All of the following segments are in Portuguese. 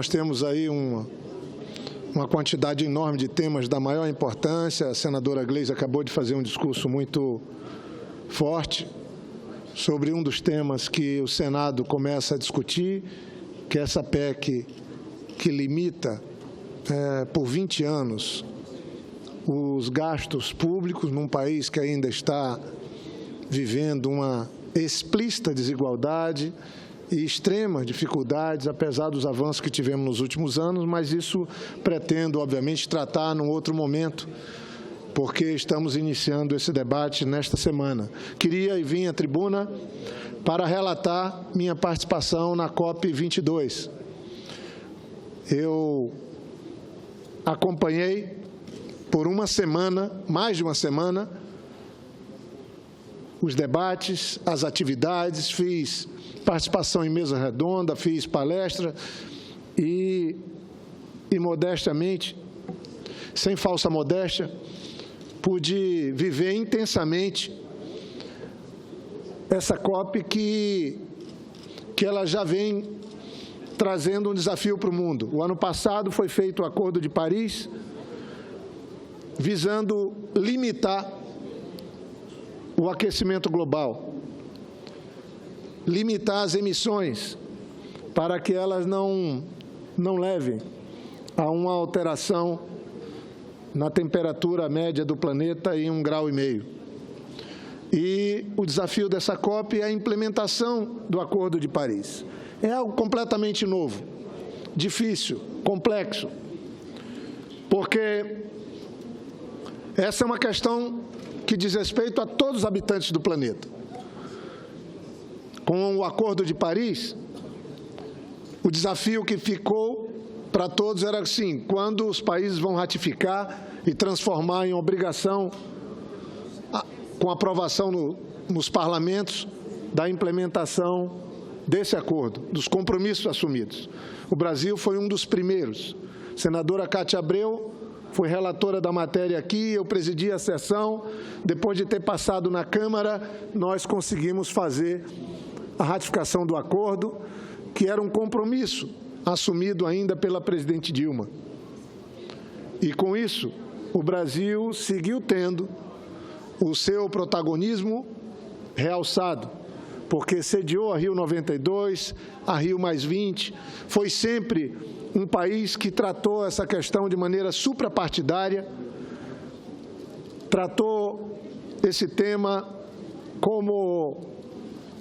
Nós temos aí uma quantidade enorme de temas da maior importância. A senadora Gleisi acabou de fazer um discurso muito forte sobre um dos temas que o Senado começa a discutir, que é essa PEC que limita por 20 anos os gastos públicos num país que ainda está vivendo uma explícita desigualdade e extremas dificuldades, apesar dos avanços que tivemos nos últimos anos, mas isso pretendo, obviamente, tratar num outro momento, porque estamos iniciando esse debate nesta semana. Queria e vim à tribuna para relatar minha participação na COP22. Eu acompanhei por uma semana, mais de uma semana, os debates, as atividades, fiz participação em mesa redonda, fiz palestra e modestamente, sem falsa modéstia, pude viver intensamente essa COP que ela já vem trazendo um desafio para o mundo. O ano passado foi feito o Acordo de Paris, visando limitar o aquecimento global, limitar as emissões para que elas não levem a uma alteração na temperatura média do planeta em 1,5 graus. E o desafio dessa COP é a implementação do Acordo de Paris. É algo completamente novo, difícil, complexo, porque essa é uma questão que diz respeito a todos os habitantes do planeta. Com o Acordo de Paris, o desafio que ficou para todos era assim: quando os países vão ratificar e transformar em obrigação, com aprovação nos parlamentos, da implementação desse acordo, dos compromissos assumidos. O Brasil foi um dos primeiros. A senadora Cátia Abreu foi relatora da matéria aqui, eu presidi a sessão. Depois de ter passado na Câmara, nós conseguimos fazer a ratificação do acordo, que era um compromisso assumido ainda pela presidente Dilma. E, com isso, o Brasil seguiu tendo o seu protagonismo realçado, porque sediou a Rio 92, a Rio +20, foi sempre um país que tratou essa questão de maneira suprapartidária, tratou esse tema como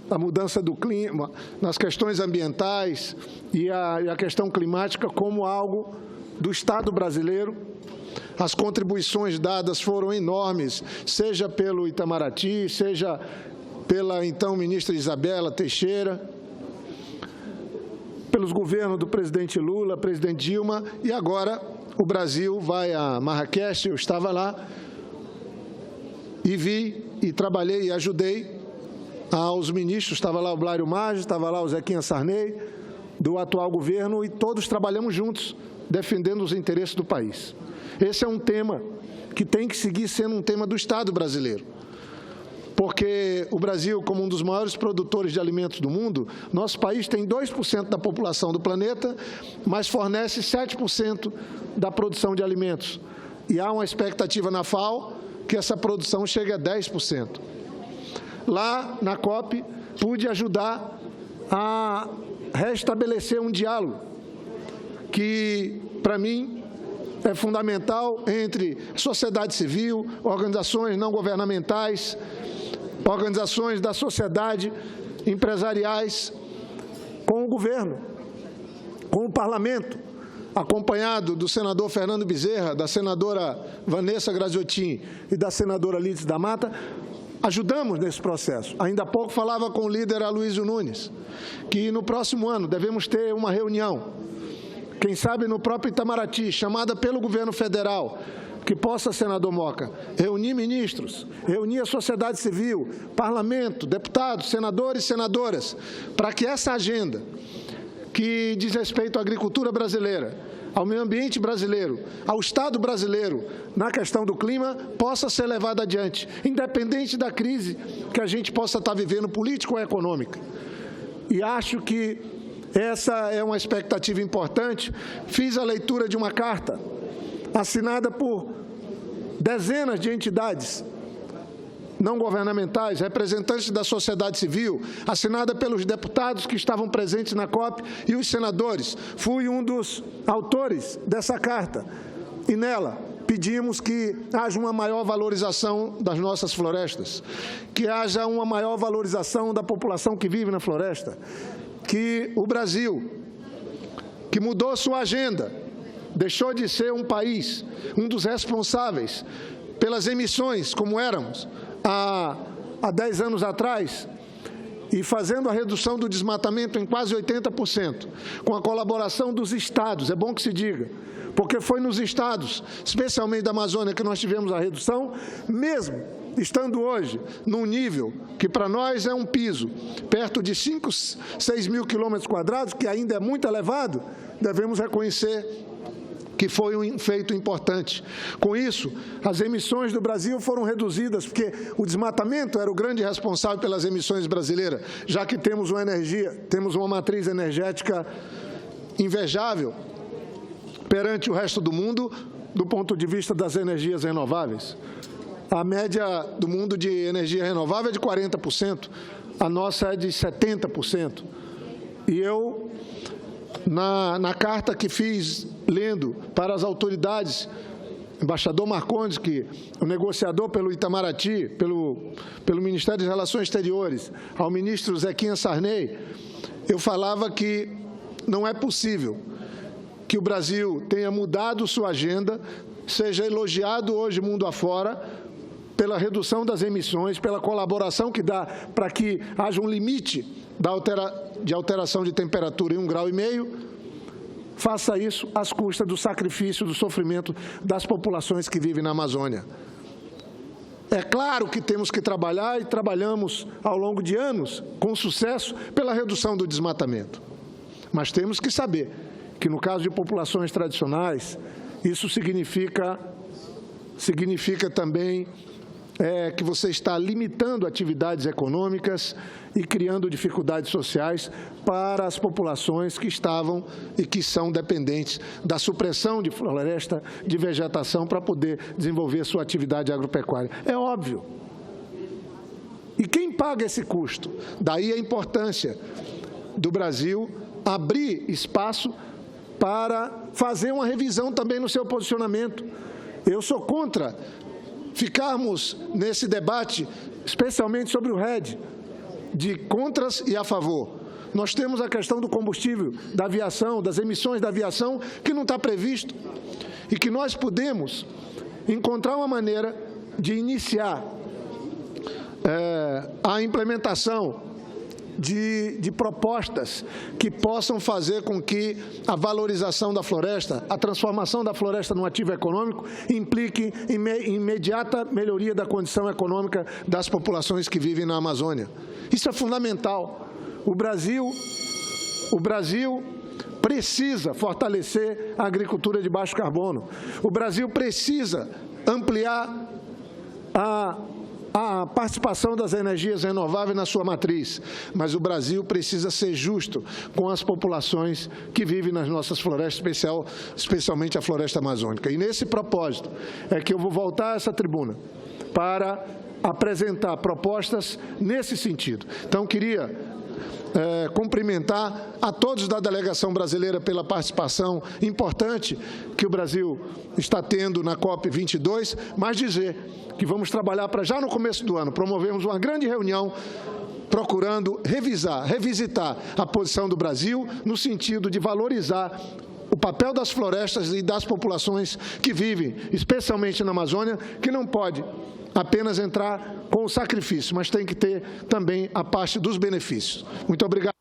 a mudança do clima, nas questões ambientais e a questão climática como algo do Estado brasileiro. As contribuições dadas foram enormes, seja pelo Itamaraty, seja pela então ministra Isabela Teixeira, pelos governos do presidente Lula, presidente Dilma, e agora o Brasil vai a Marrakech. Eu estava lá e vi e trabalhei e ajudei aos ministros, estava lá o Blário Maggi, estava lá o Zequinha Sarney, do atual governo, e todos trabalhamos juntos, defendendo os interesses do país. Esse é um tema que tem que seguir sendo um tema do Estado brasileiro, porque o Brasil, como um dos maiores produtores de alimentos do mundo, nosso país tem 2% da população do planeta, mas fornece 7% da produção de alimentos. E há uma expectativa na FAO que essa produção chegue a 10%. Lá na COP, pude ajudar a restabelecer um diálogo que, para mim, é fundamental entre sociedade civil, organizações não governamentais, organizações da sociedade, empresariais, com o governo, com o parlamento, acompanhado do senador Fernando Bezerra, da senadora Vanessa Graziotin e da senadora Lídice da Mata. Ajudamos nesse processo. Ainda há pouco falava com o líder Aloysio Nunes, que no próximo ano devemos ter uma reunião, quem sabe no próprio Itamaraty, chamada pelo governo federal, que possa, senador Moca, reunir ministros, reunir a sociedade civil, parlamento, deputados, senadores e senadoras, para que essa agenda que diz respeito à agricultura brasileira, ao meio ambiente brasileiro, ao Estado brasileiro, na questão do clima, possa ser levada adiante, independente da crise que a gente possa estar vivendo, política ou econômica. E acho que Essa é uma expectativa importante. Fiz a leitura de uma carta assinada por dezenas de entidades não governamentais, representantes da sociedade civil, assinada pelos deputados que estavam presentes na COP e os senadores. Fui um dos autores dessa carta e nela pedimos que haja uma maior valorização das nossas florestas, que haja uma maior valorização da população que vive na floresta, que o Brasil, que mudou sua agenda, deixou de ser um país, um dos responsáveis pelas emissões, como éramos há 10 anos atrás, e fazendo a redução do desmatamento em quase 80%, com a colaboração dos estados, é bom que se diga, porque foi nos estados, especialmente da Amazônia, que nós tivemos a redução, mesmo estando hoje num nível que para nós é um piso, perto de 5, 6 mil quilômetros quadrados, que ainda é muito elevado, devemos reconhecer que foi um feito importante. Com isso, as emissões do Brasil foram reduzidas, porque o desmatamento era o grande responsável pelas emissões brasileiras, já que temos uma matriz energética invejável perante o resto do mundo, do ponto de vista das energias renováveis. A média do mundo de energia renovável é de 40%, a nossa é de 70%. E eu, na carta que fiz, lendo para as autoridades, embaixador Marcondes, que o negociador pelo Itamaraty, pelo Ministério das Relações Exteriores, ao ministro Zequinha Sarney, eu falava que não é possível que o Brasil tenha mudado sua agenda, seja elogiado hoje mundo afora, pela redução das emissões, pela colaboração que dá para que haja um limite de alteração de temperatura em 1,5 graus, faça isso às custas do sacrifício, do sofrimento das populações que vivem na Amazônia. É claro que temos que trabalhar, e trabalhamos ao longo de anos, com sucesso, pela redução do desmatamento. Mas temos que saber que, no caso de populações tradicionais, isso significa também que você está limitando atividades econômicas e criando dificuldades sociais para as populações que estavam e que são dependentes da supressão de floresta, de vegetação, para poder desenvolver sua atividade agropecuária. É óbvio. E quem paga esse custo? Daí a importância do Brasil abrir espaço para fazer uma revisão também no seu posicionamento. Eu sou contra ficarmos nesse debate, especialmente sobre o RED, de contras e a favor. Nós temos a questão do combustível, da aviação, das emissões da aviação, que não está previsto, e que nós podemos encontrar uma maneira de iniciar a implementação de propostas que possam fazer com que a valorização da floresta, a transformação da floresta num ativo econômico, implique em imediata melhoria da condição econômica das populações que vivem na Amazônia. Isso é fundamental. O Brasil precisa fortalecer a agricultura de baixo carbono. O Brasil precisa ampliar a participação das energias renováveis na sua matriz, mas o Brasil precisa ser justo com as populações que vivem nas nossas florestas, especialmente a floresta amazônica. E nesse propósito é que eu vou voltar a essa tribuna para apresentar propostas nesse sentido. Então, queria cumprimentar a todos da delegação brasileira pela participação importante que o Brasil está tendo na COP22, mas dizer que vamos trabalhar para já no começo do ano promovermos uma grande reunião procurando revisitar a posição do Brasil no sentido de valorizar o papel das florestas e das populações que vivem, especialmente na Amazônia, que não pode apenas entrar com o sacrifício, mas tem que ter também a parte dos benefícios. Muito obrigado.